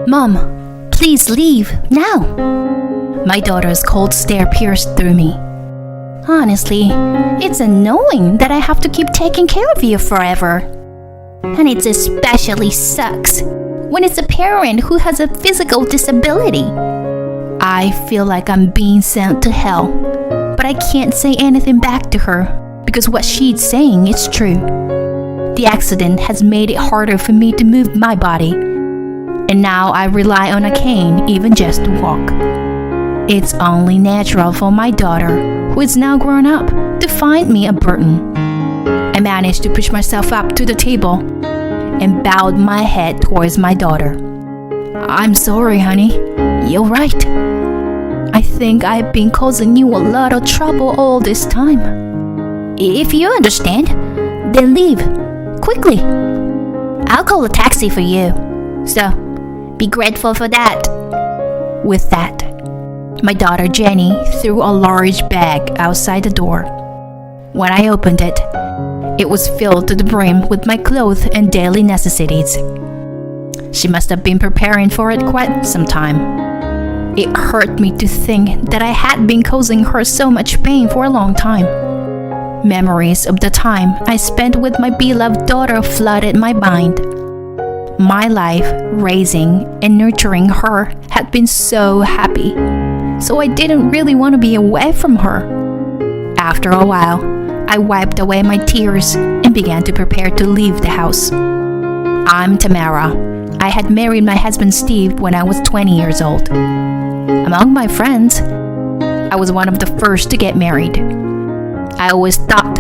Mom, please leave, now. My daughter's cold stare pierced through me. Honestly, it's annoying that I have to keep taking care of you forever. And it especially sucks when it's a parent who has a physical disability. I feel like I'm being sent to hell, but I can't say anything back to her because what she's saying is true. The accident has made it harder for me to move my body, and now I rely on a cane even just to walk. It's only natural for my daughter, who is now grown up, to find me a burden. I managed to push myself up to the table and bowed my head towards my daughter. I'm sorry, honey. You're right. I think I've been causing you a lot of trouble all this time. If you understand, then leave. Quickly. I'll call a taxi for you. So, be grateful for that. With that, my daughter Jenny threw a large bag outside the door. When I opened it, it was filled to the brim with my clothes and daily necessities. She must have been preparing for it quite some time. It hurt me to think that I had been causing her so much pain for a long time. Memories of the time I spent with my beloved daughter flooded my mind. My life raising and nurturing her had been so happy, so I didn't really want to be away from her. After a while, I wiped away my tears and began to prepare to leave the house. I'm Tamara. I had married my husband Steve when I was 20 years old. Among my friends, I was one of the first to get married. I always thought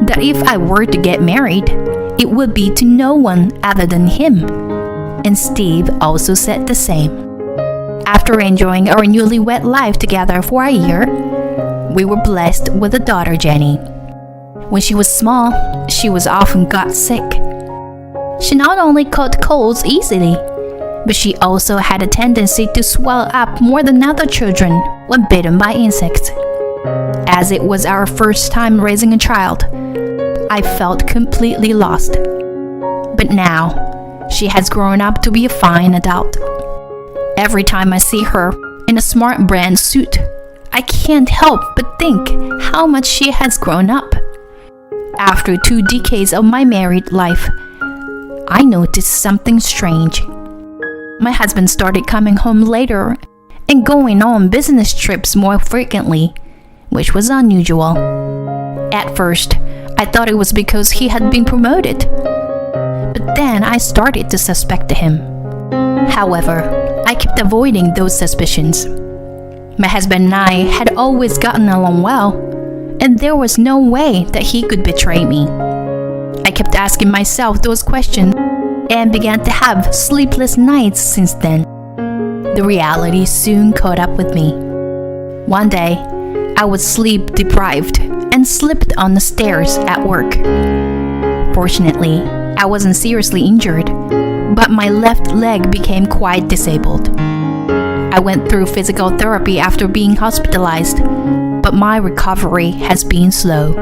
that if I were to get married, it would be to no one other than him. And Steve also said the same. After enjoying our newlywed life together for a year, we were blessed with a daughter, Jenny. When she was small, she was often got sick. She not only caught colds easily, but she also had a tendency to swell up more than other children when bitten by insects. As it was our first time raising a child, I felt completely lost. But now, she has grown up to be a fine adult. Every time I see her in a smart brand suit, I can't help but think how much she has grown up. After 2 decades of my married life, I noticed something strange. My husband started coming home later and going on business trips more frequently, which was unusual. At first, I thought it was because he had been promoted, but then I started to suspect him. However, I kept avoiding those suspicions. My husband and I had always gotten along well, and there was no way that he could betray me. I kept asking myself those questions and began to have sleepless nights since then. The reality soon caught up with me. One day, I was sleep deprived and slipped on the stairs at work. Fortunately, I wasn't seriously injured, but my left leg became quite disabled. I went through physical therapy after being hospitalized, but my recovery has been slow.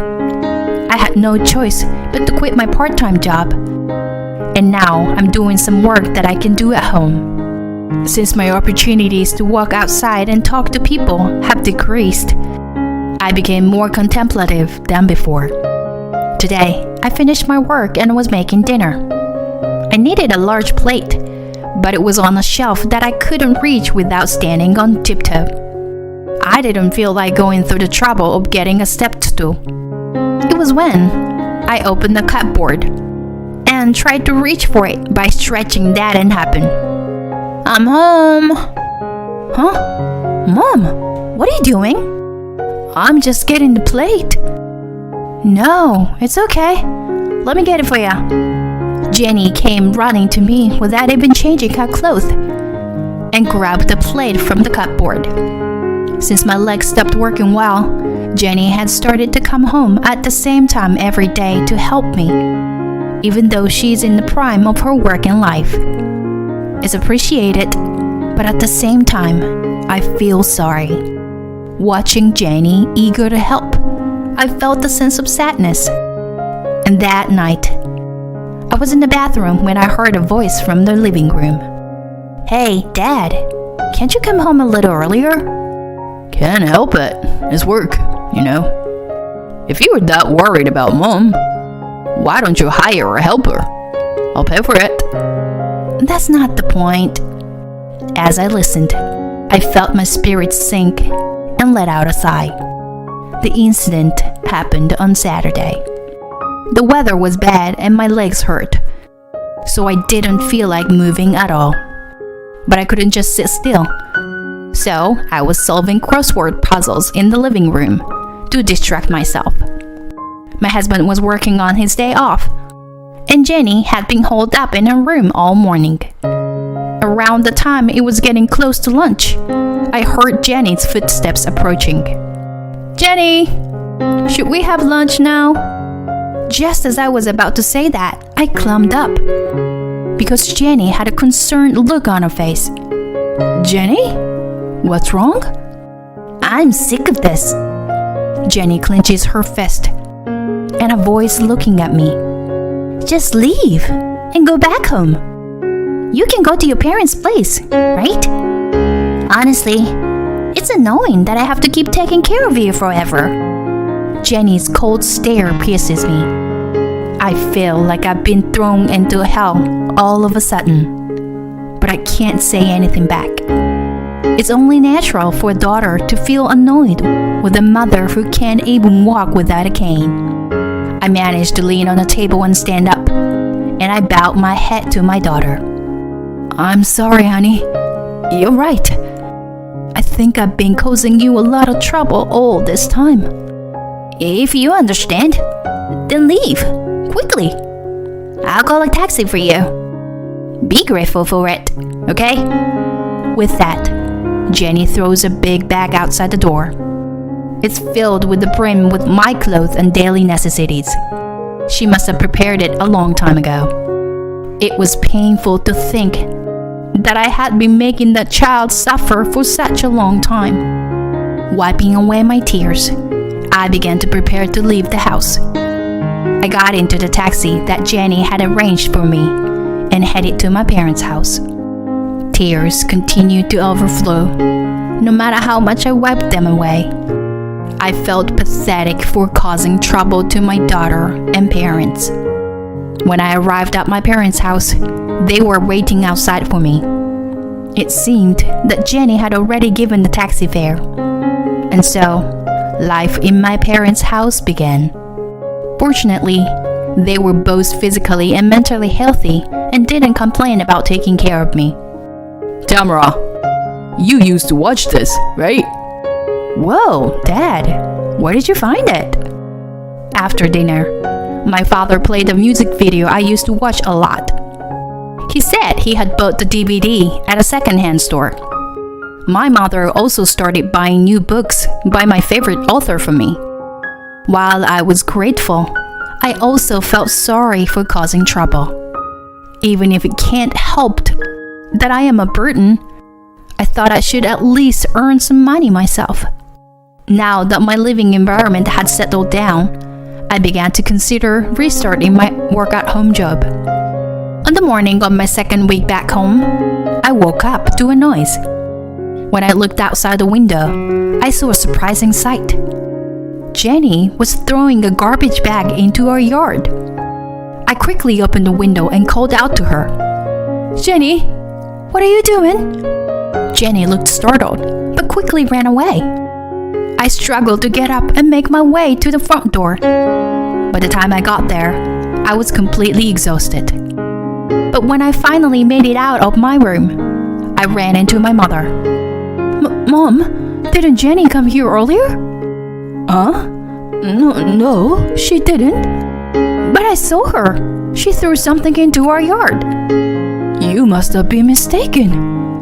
I had no choice but to quit my part-time job, and now I'm doing some work that I can do at home. Since my opportunities to walk outside and talk to people have decreased, I became more contemplative than before. Today, I finished my work and was making dinner. I needed a large plate, but it was on a shelf that I couldn't reach without standing on tiptoe. I didn't feel like going through the trouble of getting a step stool. It was when I opened the cupboard and tried to reach for it by stretching that didn't happen. I'm home. Huh? Mom, what are you doing? I'm just getting the plate. No, it's okay. Let me get it for you. Jenny came running to me without even changing her clothes and grabbed the plate from the cupboard. Since my legs stopped working well, Jenny had started to come home at the same time every day to help me, even though she's in the prime of her working life. It's appreciated, but at the same time, I feel sorry. Watching Jenny eager to help, I felt a sense of sadness. And that night, I was in the bathroom when I heard a voice from the living room. Hey, Dad, can't you come home a little earlier? Can't help it. It's work, you know. If you were that worried about Mom, why don't you hire a helper? I'll pay for it. That's not the point. As I listened, I felt my spirits sink and let out a sigh. The incident happened on Saturday. The weather was bad and my legs hurt, so I didn't feel like moving at all. But I couldn't just sit still. So I was solving crossword puzzles in the living room to distract myself. My husband was working on his day off, and Jenny had been holed up in her room all morning. Around the time it was getting close to lunch, I heard Jenny's footsteps approaching. Jenny, should we have lunch now? Just as I was about to say that, I climbed up, because Jenny had a concerned look on her face. Jenny? What's wrong? I'm sick of this. Jenny clenches her fist, and a voice looking at me. Just leave and go back home. You can go to your parents' place, right? Honestly, it's annoying that I have to keep taking care of you forever. Jenny's cold stare pierces me. I feel like I've been thrown into hell all of a sudden, but I can't say anything back. It's only natural for a daughter to feel annoyed with a mother who can't even walk without a cane. I managed to lean on the table and stand up, and I bowed my head to my daughter. I'm sorry, honey. You're right. I think I've been causing you a lot of trouble all this time. If you understand, then leave, quickly. I'll call a taxi for you. Be grateful for it, okay? With that, Jenny throws a big bag outside the door. It's filled with the brim with my clothes and daily necessities. She must have prepared it a long time ago. It was painful to think that I had been making that child suffer for such a long time. Wiping away my tears, I began to prepare to leave the house. I got into the taxi that Jenny had arranged for me and headed to my parents' house. Tears continued to overflow, no matter how much I wiped them away. I felt pathetic for causing trouble to my daughter and parents. When I arrived at my parents' house, they were waiting outside for me. It seemed that Jenny had already given the taxi fare. And so, life in my parents' house began. Fortunately, they were both physically and mentally healthy and didn't complain about taking care of me. Tamara, you used to watch this, right? Whoa, Dad, where did you find it? After dinner, my father played a music video I used to watch a lot. He said he had bought the DVD at a second-hand store. My mother also started buying new books by my favorite author for me. While I was grateful, I also felt sorry for causing trouble. Even if it can't help that I am a burden, I thought I should at least earn some money myself. Now that my living environment had settled down, I began to consider restarting my work-at-home job. On the morning of my second week back home, I woke up to a noise. When I looked outside the window, I saw a surprising sight. Jenny was throwing a garbage bag into our yard. I quickly opened the window and called out to her. Jenny, what are you doing? Jenny looked startled, but quickly ran away. I struggled to get up and make my way to the front door. By the time I got there, I was completely exhausted. But when I finally made it out of my room, I ran into my mother. Mom, didn't Jenny come here earlier? No, she didn't. But I saw her. She threw something into our yard. You must have been mistaken.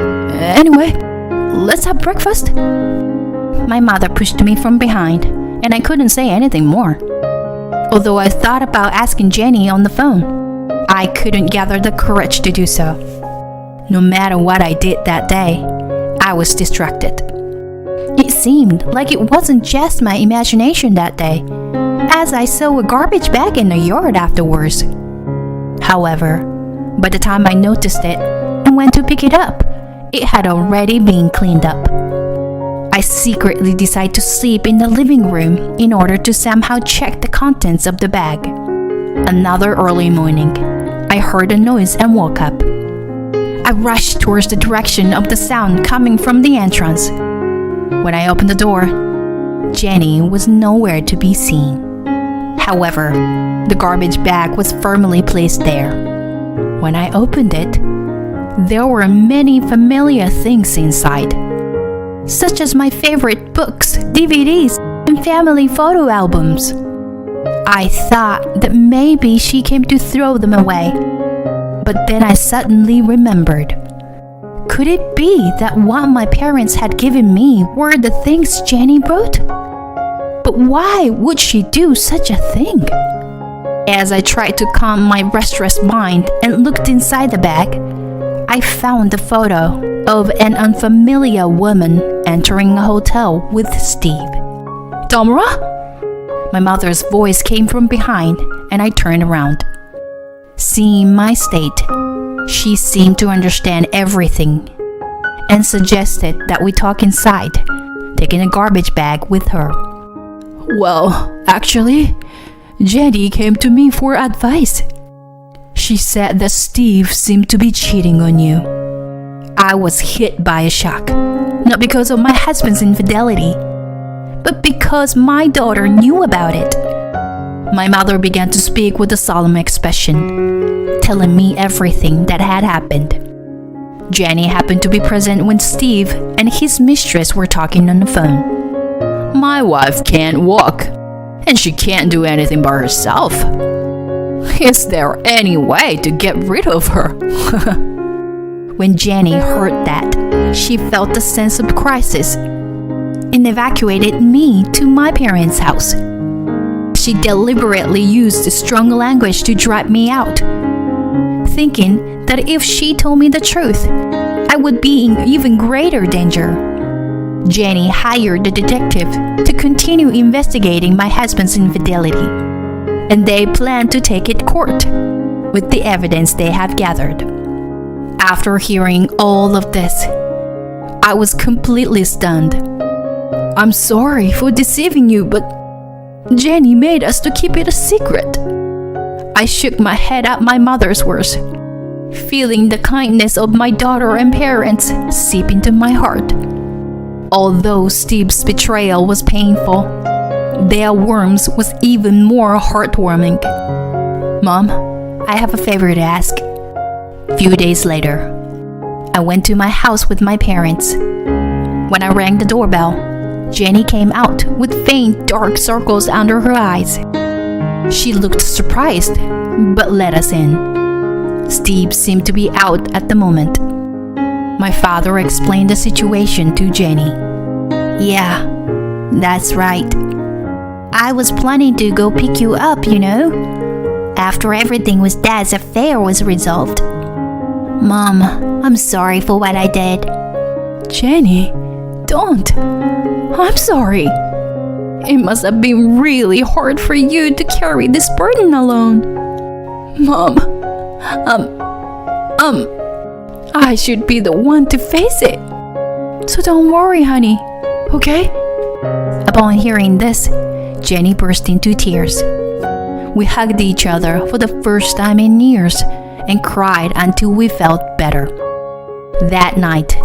Anyway, let's have breakfast. My mother pushed me from behind, and I couldn't say anything more. Although I thought about asking Jenny on the phone, I couldn't gather the courage to do so. No matter what I did that day, I was distracted. It seemed like it wasn't just my imagination that day, as I saw a garbage bag in the yard afterwards. However, by the time I noticed it and went to pick it up, it had already been cleaned up. I secretly decided to sleep in the living room in order to somehow check the contents of the bag. Another early morning, I heard a noise and woke up. I rushed towards the direction of the sound coming from the entrance. When I opened the door, Jenny was nowhere to be seen. However, the garbage bag was firmly placed there. When I opened it, there were many familiar things inside, such as my favorite books, DVDs, and family photo albums. I thought that maybe she came to throw them away, but then I suddenly remembered. Could it be that what my parents had given me were the things Jenny brought? But why would she do such a thing? As I tried to calm my restless mind and looked inside the bag, I found a photo of an unfamiliar woman entering a hotel with Steve. Tamara? My mother's voice came from behind, and I turned around. Seeing my state, she seemed to understand everything and suggested that we talk inside, taking a garbage bag with her. Well, actually, Jenny came to me for advice. She said that Steve seemed to be cheating on you. I was hit by a shock, not because of my husband's infidelity, but because my daughter knew about it. My mother began to speak with a solemn expression, telling me everything that had happened. Jenny happened to be present when Steve and his mistress were talking on the phone. My wife can't walk, and she can't do anything by herself. Is there any way to get rid of her? When Jenny heard that, she felt a sense of crisis and evacuated me to my parents' house. She deliberately used strong language to drive me out, thinking that if she told me the truth, I would be in even greater danger. Jenny hired a detective to continue investigating my husband's infidelity, and they planned to take it to court with the evidence they have gathered. After hearing all of this, I was completely stunned. I'm sorry for deceiving you, but Jenny made us to keep it a secret. I shook my head at my mother's words, feeling the kindness of my daughter and parents seep into my heart. Although Steve's betrayal was painful, their warmth was even more heartwarming. Mom, I have a favor to ask. A few days later, I went to my house with my parents. When I rang the doorbell, Jenny came out with faint dark circles under her eyes. She looked surprised, but let us in. Steve seemed to be out at the moment. My father explained the situation to Jenny. Yeah, that's right. I was planning to go pick you up, after everything with Dad's affair was resolved. Mom, I'm sorry for what I did. Jenny, don't. I'm sorry. It must have been really hard for you to carry this burden alone. Mom, I should be the one to face it. So don't worry, honey, okay? Upon hearing this, Jenny burst into tears. We hugged each other for the first time in years and cried until we felt better. That night,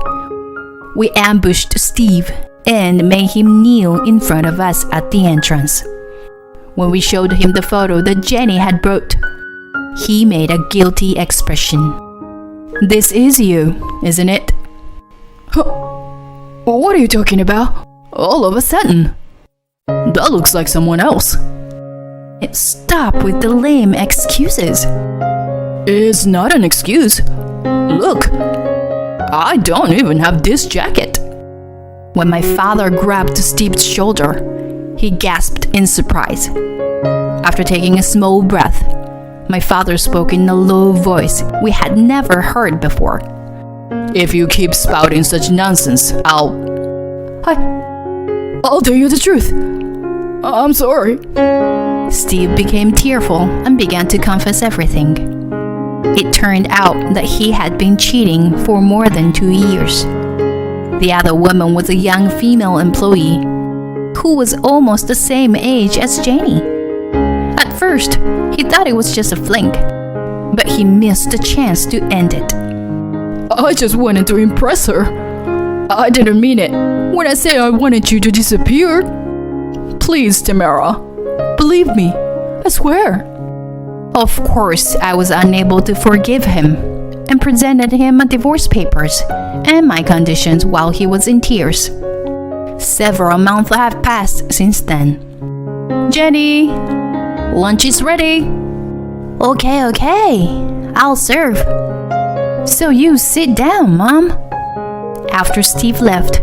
we ambushed Steve and made him kneel in front of us at the entrance. When we showed him the photo that Jenny had brought, he made a guilty expression. This is you, isn't it? What are you talking about? All of a sudden. That looks like someone else. Stop with the lame excuses. It's not an excuse. Look, I don't even have this jacket. When my father grabbed Steve's shoulder, he gasped in surprise. After taking a small breath, my father spoke in a low voice we had never heard before. If you keep spouting such nonsense, I'll tell you the truth. I'm sorry. Steve became tearful and began to confess everything. It turned out that he had been cheating for more than 2 years. The other woman was a young female employee who was almost the same age as Jenny. At first, he thought it was just a fling, but he missed the chance to end it. I just wanted to impress her. I didn't mean it when I said I wanted you to disappear. Please, Tamara, believe me, I swear. Of course, I was unable to forgive him and presented him with divorce papers and my conditions while he was in tears. Several months have passed since then. Jenny, lunch is ready. Okay, I'll serve. So you sit down, Mom. After Steve left,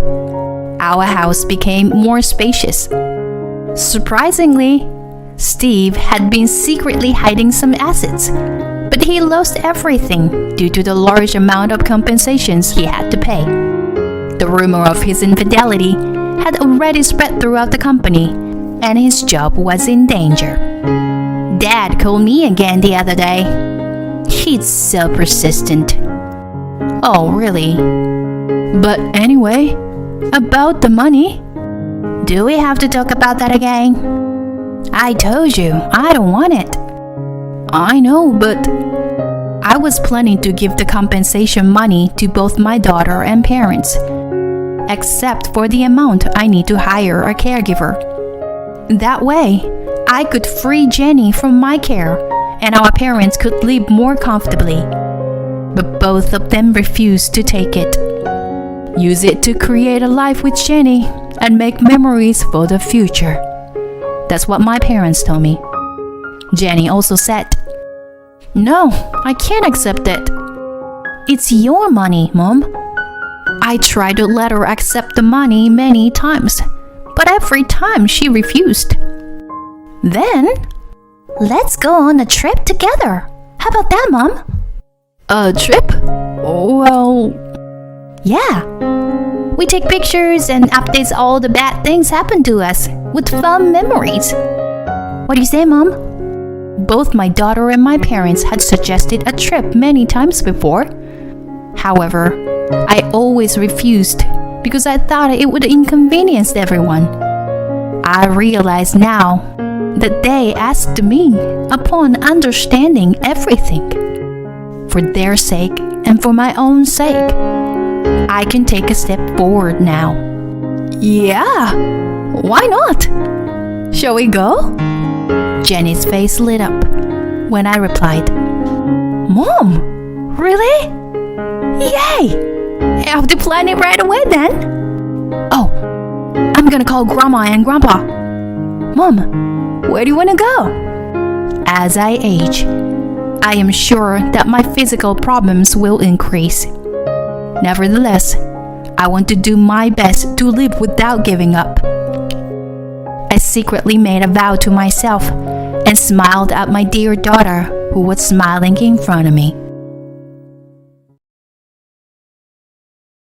our house became more spacious. Surprisingly, Steve had been secretly hiding some assets, but he lost everything due to the large amount of compensations he had to pay. The rumor of his infidelity had already spread throughout the company, and his job was in danger. Dad called me again the other day. He's so persistent. Oh, really? But anyway, about the money. Do we have to talk about that again? I told you, I don't want it. I know, but I was planning to give the compensation money to both my daughter and parents, except for the amount I need to hire a caregiver. That way, I could free Jenny from my care, and our parents could live more comfortably. But both of them refused to take it. Use it to create a life with Jenny and make memories for the future. That's what my parents told me. Jenny also said, "No, I can't accept it. It's your money, Mom." I tried to let her accept the money many times, but every time she refused. Then, let's go on a trip together. How about that, Mom? A trip? Well, yeah. We take pictures and updates all the bad things happen to us with fun memories. What do you say, Mom? Both my daughter and my parents had suggested a trip many times before. However, I always refused because I thought it would inconvenience everyone. I realize now that they asked me upon understanding everything. For their sake and for my own sake, I can take a step forward now. Yeah, why not? Shall we go? Jenny's face lit up when I replied, Mom, really? Yay! I have to plan it right away then. Oh, I'm gonna call Grandma and Grandpa. Mom, where do you want to go? As I age, I am sure that my physical problems will increase. Nevertheless, I want to do my best to live without giving up. I secretly made a vow to myself and smiled at my dear daughter who was smiling in front of me.